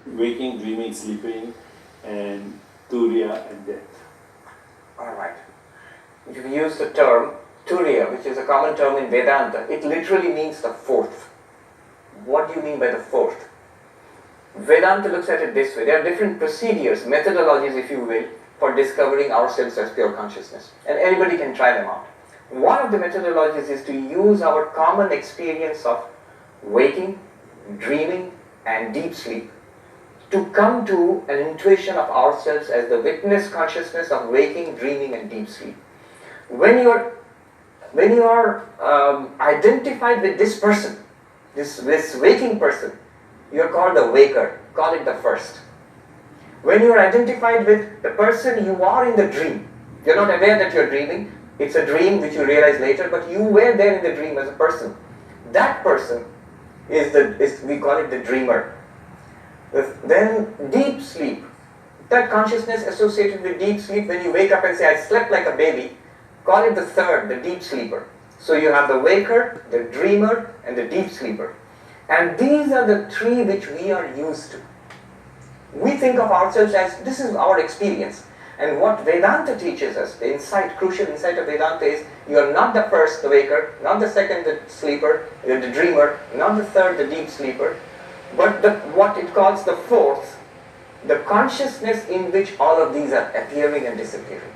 waking, dreaming, sleeping, and turiya and death. Alright. If you use the term turiya, which is a common term in Vedanta, it literally means the fourth. What do you mean by the fourth? Vedanta looks at it this way. There are different procedures, methodologies if you will, for discovering ourselves as pure consciousness. And anybody can try them out. One of the methodologies is to use our common experience of waking, dreaming, and deep sleep to come to an intuition of ourselves as the witness consciousness of waking, dreaming, and deep sleep. When you are identified with this person, this waking person, you are called the waker. Call it the first. When you are identified with the person, you are in the dream. You are not aware that you are dreaming. It's a dream which you realize later, but you were there in the dream as a person. That person we call it the dreamer. Then deep sleep. That consciousness associated with deep sleep, when you wake up and say, I slept like a baby, call it the third, the deep sleeper. So you have the waker, the dreamer, and the deep sleeper. And these are the three which we are used to. We think of ourselves as, this is our experience. And what Vedanta teaches us, the crucial insight of Vedanta is, you are not the first, the waker, not the second, the sleeper, the dreamer, not the third, the deep sleeper, but what it calls the fourth, the consciousness in which all of these are appearing and disappearing.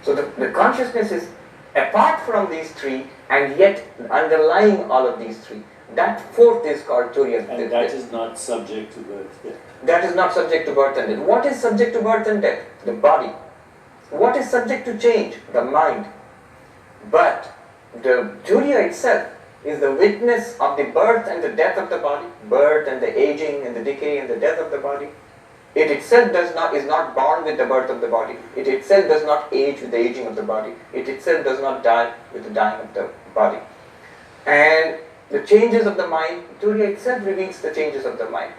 So the consciousness is apart from these three, and yet underlying all of these three. That fourth is called turiya. And that is not subject to birth, death. That is not subject to birth and death. What is subject to birth and death? The body. What is subject to change? The mind. But the turiya itself is the witness of the birth and the death of the body, birth and the aging and the decay and the death of the body. It itself is not born with the birth of the body. It itself does not age with the aging of the body. It itself does not die with the dying of the body. And the changes of the mind, turiya itself reveals the changes of the mind.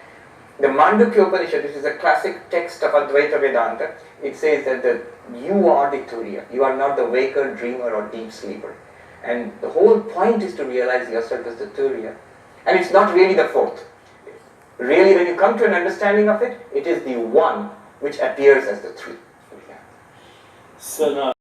The Mandukya Upanishad, which is a classic text of Advaita Vedanta, it says that you are the turiya. You are not the waker, dreamer, or deep sleeper. And the whole point is to realize yourself as the turiya. And it's not really the fourth. Really, when you come to an understanding of it, it is the one which appears as the three. So now